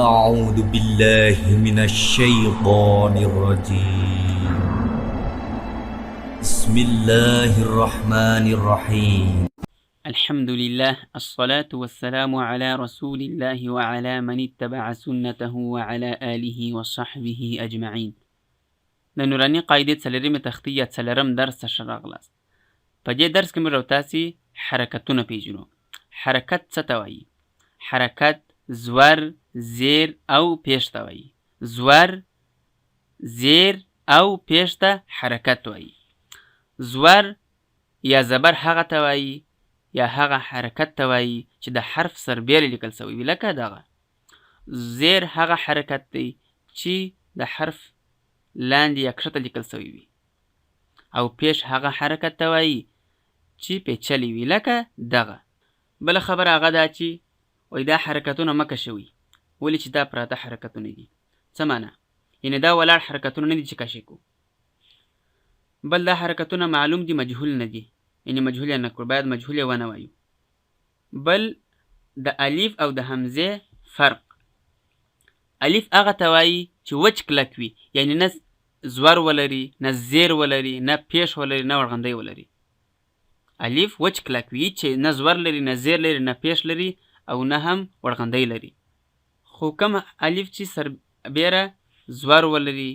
أعوذ بالله من الشيطان الرجيم بسم الله الرحمن الرحيم الحمد لله الصلاة والسلام على رسول الله وعلى من اتبع سنته وعلى آله وصحبه أجمعين. د نوراني قاعدې څلورمې تختې یا څلورم درس ته ښه راغلاست. په دې درس کې موږ او تاسې حرکتونه پیژنو. حرکت څه ته وایي؟ حرکت زور، زیر او پیش ته وایي. زور، زیر او پیش ته حرکت وایي. زور یا زبر هغه ته وایي یا هغه حرکت ته وایي چې د حرف سربیره لیکل شوی وي، لکه دغه. زیر هغه حرکت دی چې د حرف لاندې یا کښته لیکل شوی وي، او پیش هغه حرکت ته وایي چې پیچلی وي، لکه دغه. بله خبره هغه دا چې وایي دا حرکتونه مه کشوي. ولې چې دا پراته حرکتونه دي. څه معنا؟ یعنې دا ولاړ حرکتونه نه دي چې کشې کړو. بل دا حرکتونه معلوم دي، مجهول نه دي، یعنې مجهول یې نه کړو، باید مجهول یې ونه وایو. بل د الف او د همزې فرق. الف هغه ته وایي چې وچ کلک وي، یعنې نه زور ولري، نه زیر ولري، نه پیش ولري، نه ورغندی ولري. الف وچ کلک وي چې نه زور لري، نه زیر لري، نه پیش لري او نه هم ورغندی لري. خو کوم الف چې سربیره زور ولري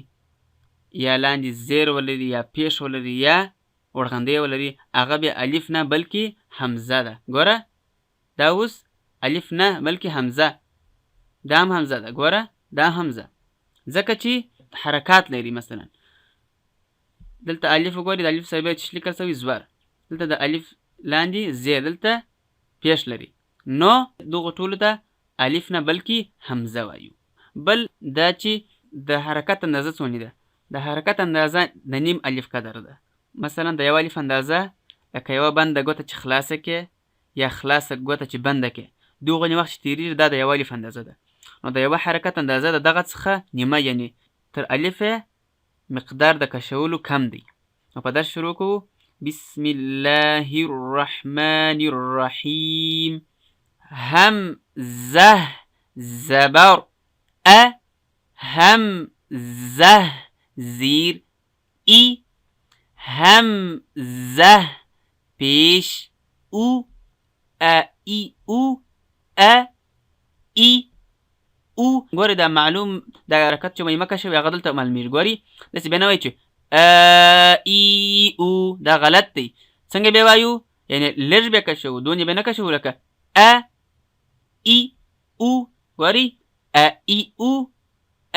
یا لاندې زیر ولري یا پیش ولري یا ورغندی ولري، هغه بیا الف نه بلکې همزه ده. ګوره دا اوس الف نه بلکې همزه، دا هم همزه ده. ګوره دا همزه، ځکه چې حرکات لري. مثلا دلته الف وګورئ، د الف سربیره چې لیکل شوی زور، دلته د الف لاندې زیر، دلته پیش لري، نو دغه ټولو ته الف نه بلکې همزه وایو. بل دا چې د حرکت اندازه څونه ده؟ د حرکت اندازه د نیم الف قدر ده. مثلا د یو الف اندازه لکه یوه بنده ګوته چې خلاصه کې یا خلاصه ګوته چې بنده کې، دغه وخت چې تیریږي دا د یو الف اندازه ده. نو د یوه حرکت اندازه د دغه څخه نیمه، یعنی تر الف مقدار د کشولو کم دی. نو په درس شروع کوو. بسم الله الرحمن الرحیم. همزه زبر ا، همزه زیر ای، همزه پیش او، ا ای او، ا ای او. ګورې دا معلوم دا حرکت چې مې مکه شوی هغه دلته معلومیږي. ګورې داسې بیا نه وایي چې ا ای او، دا غلط دی. څنګه بیا وایو؟ یعنې لږ بیا کشو، دونې بیا نه کشو، لکه ا ای او. ګورې ا ای او،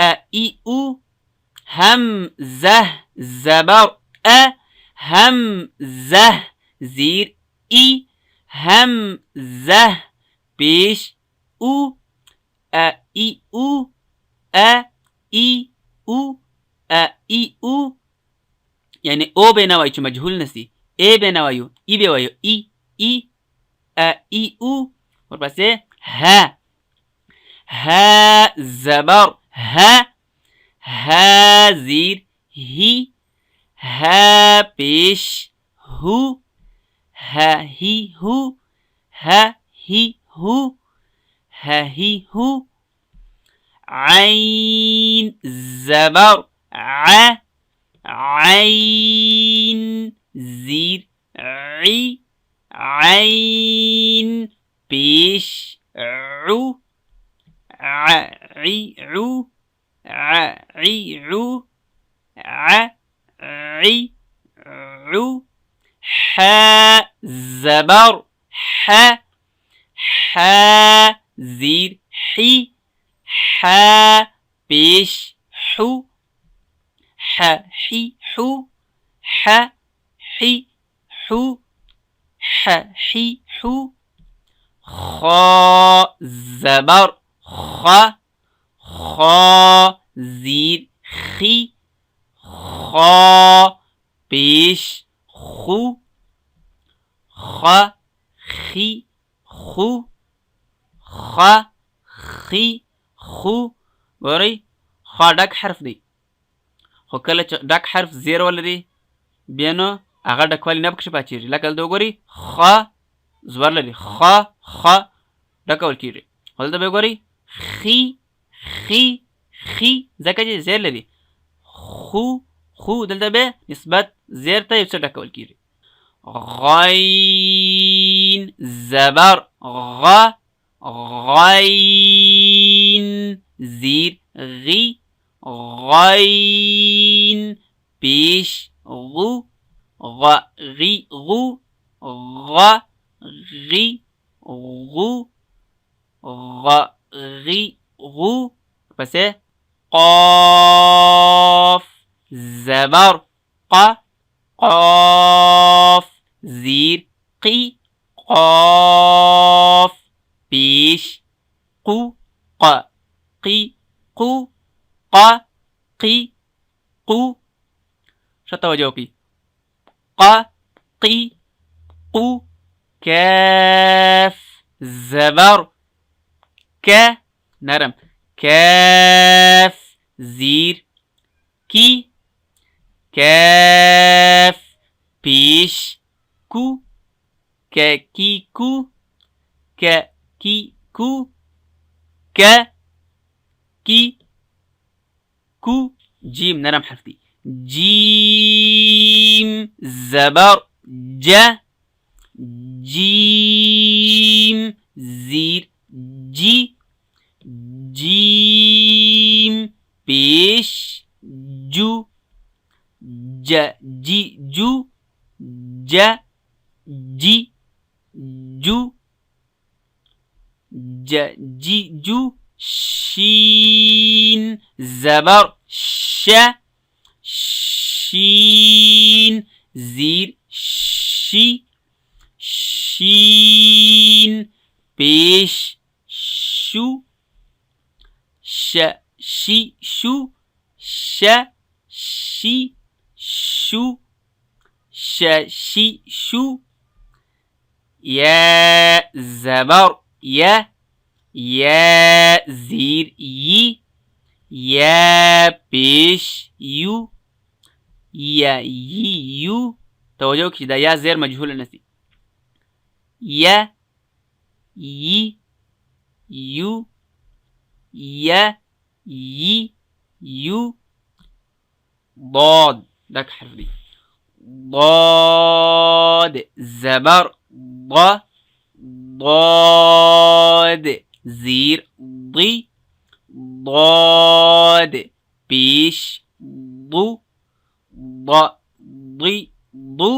ا ای او. همزه زبر ا، همزه زیر ای، همزه پیش او، ا ای او، ا ای او، ا ای او. یعنی او به نه وایو چې مجهول نسی، ای به نه وایو، ای به وایو، ای ای، ا ای او. ورپسې ها، ها زبر ها، ها زیر هی، ها پیش هو، ها هی هو، ها هی هو، ها هی هو. عین زبر ع، عین زیر عی، عین پیش عو، عی عو، عی عو، عی عو. ح زبر ح، ح زیر حی، ح پیش حو، ح حی حو، ح حی حو، ح حی حو. خا زبر خ، خا زیر خی، خا پیش خو، خ خی خو، خ خی خو. ګورئ خا ډک حرف دی، خو کله چې ډک حرف زیر ولري بیا نو هغه ډکوالی نه پکښې پاتېږي. لکه دلته وګورئ خ زور لري، خ ډکول کېږي. خو دلته بیا وګورئ خي خي خي ځکه چې زیر لري. خو دلته به نسبت زیر ته یو څه ټکول کیږي. غین زبر غین زیر غی غین پیش غو غی غو غی غو غی غو پس قاف زبر قاف زیر قی قاف پیش قو قی قو قی قو توجه کی قی قو كاف زبر نرم كاف زیر کی كاف پیش کو کی کو کی کو جیم نرم حرف دی. جیم زبر جیم زیر جی جیم پیش جو جی جو جی جو جی جو شین زبر شین زیر شی شین پیش شو شی شو شی شو شی شو. یا زبر یا زیر یی یا پیش یو یا یو. توجه کی دا یا زیر مجهول نسی. یا یی یو یا یی یو. ضاد داك حرف دي ضاد زبر ضاد زیر ضی ضاد پیش ضو ضی ضو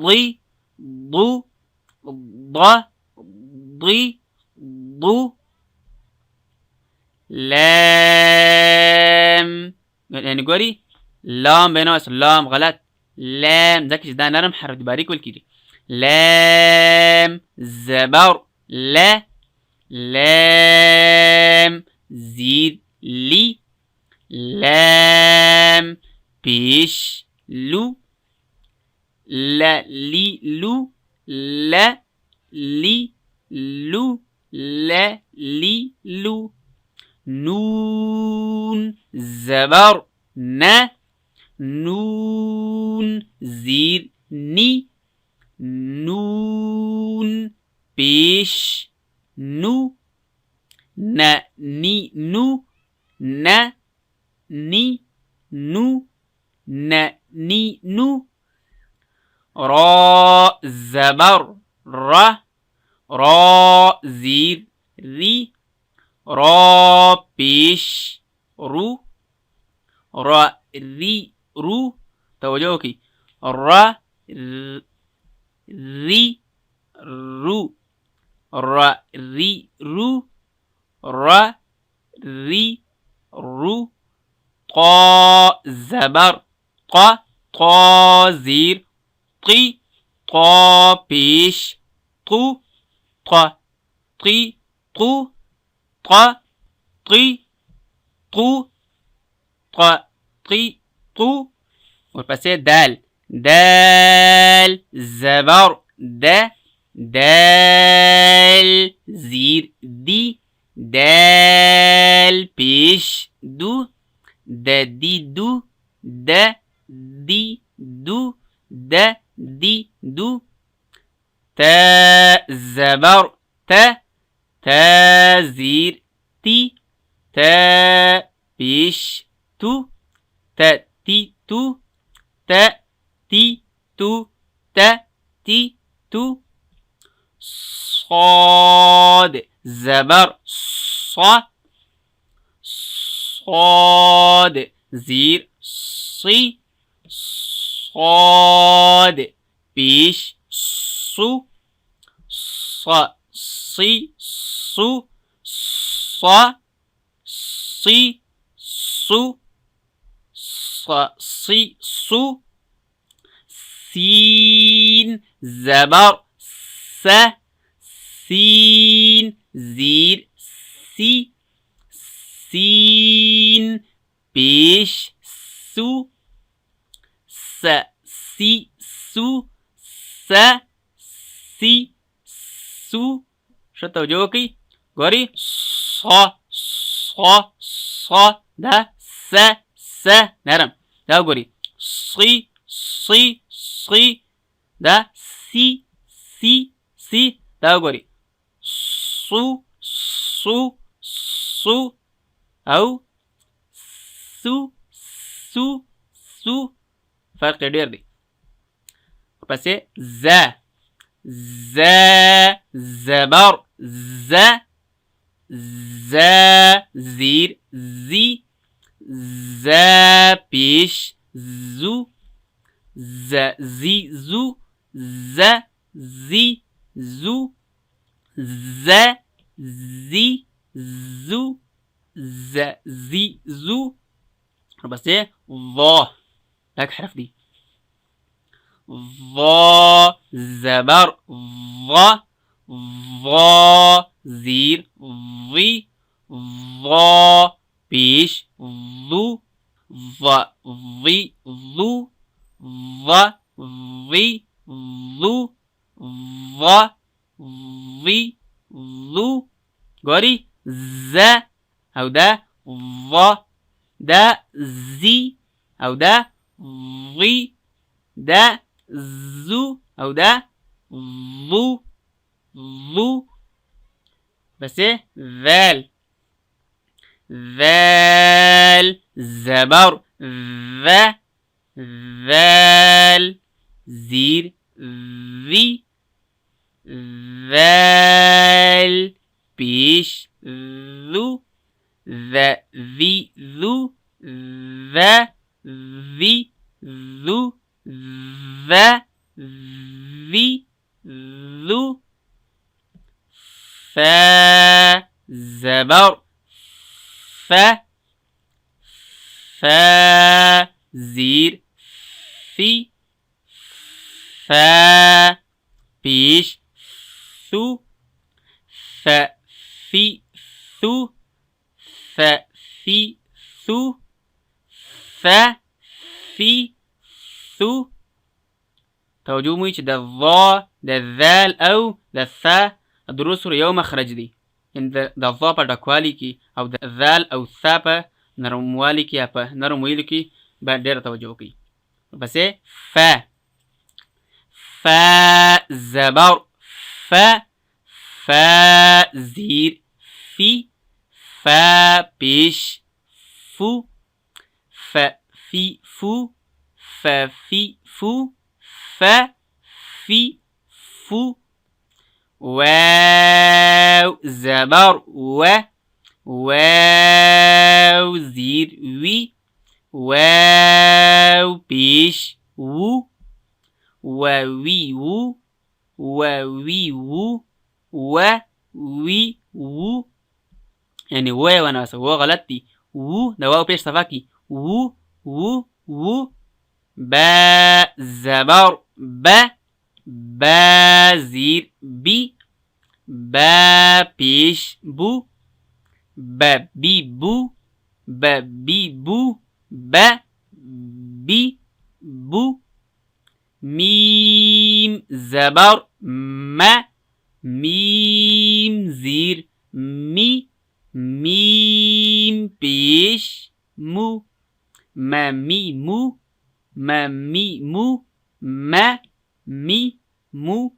ضی ضو ضی ضو. لام يعني قولي لام بيناس لام غلط. لام ذاك دا نرم حرف دي باریک ول کیږي. لام زبر لا لام زیر لی لام پیش لو لا لی لو لا لی لو لا لی لو. نون زبر نا نون زیر نی نون پیش نو نا نی نو نا نی نو نا نی نو. را زبر را زیر ری را پیش رو را ری رو. توجه کی را ری رو را ری رو را ری رو. قا زبر قا زیر قی قا پیش قو قی قو قی قو قی قو. اور پسے دال دال زبر دال زیر دی دال پیش دو دی دو دی دو دی دو. تا زبر تا زیر تی تا پیش تو تا تی تو تا تی تو تا تی تو صاد زبر صا صاد زیر صی صاد پیش سو صا صی سو صا صی سو صا صی سو سین زبر س سین زیر سی سین پیش سو س سی سو س سی سو ښه توجه وکړئ ګورئ صا دا س نرم دا وګورئ صی دا سی دا وګورئ سو او سو فرق ډیر دی. پسې ز زبر ز زیر زی ز پیش زو زی زو زی زو زی زو زی زو. پسې لك حرف دي ظا زبر ظا زیر ظی ظا پیش ظو ظا ظی ظو ظا ظی ظو ظا ظی ظو. ګورئ ز او دا ظا دا زی او دا ظی دا زو او دا ظو بس ذال زبر ذال زیر ذی ذال پیش ذو ذی ذو ذی ذو ذی ذو. فا زبر فا زیر فی فا پیش ثو فی ثو فی ثو فی ثو. توجه مو چې د ظا د ذال او د ثا درو سره یو مخرج دی، یعنې د ظا په ډکوالي کې او د ذال او ثا په نرموالي کې یا په نرم ویلو کې باید ډېره توجه وکړئ. پسې فا زبر فا زیر فی فا پیش فو فی فو فی فو فی فو. واو زبر واو زیر وی واو پیش وو وی وو وی وو وی وو، یعنی وی وناسه و غلط دی، وو د واو پیش صفا کی وو وو وو. با زبر با زیر بی با پیش بو بی بو بی بو بی بو. میم زبر میم زیر می میم پیش مو می مو می مو می مو.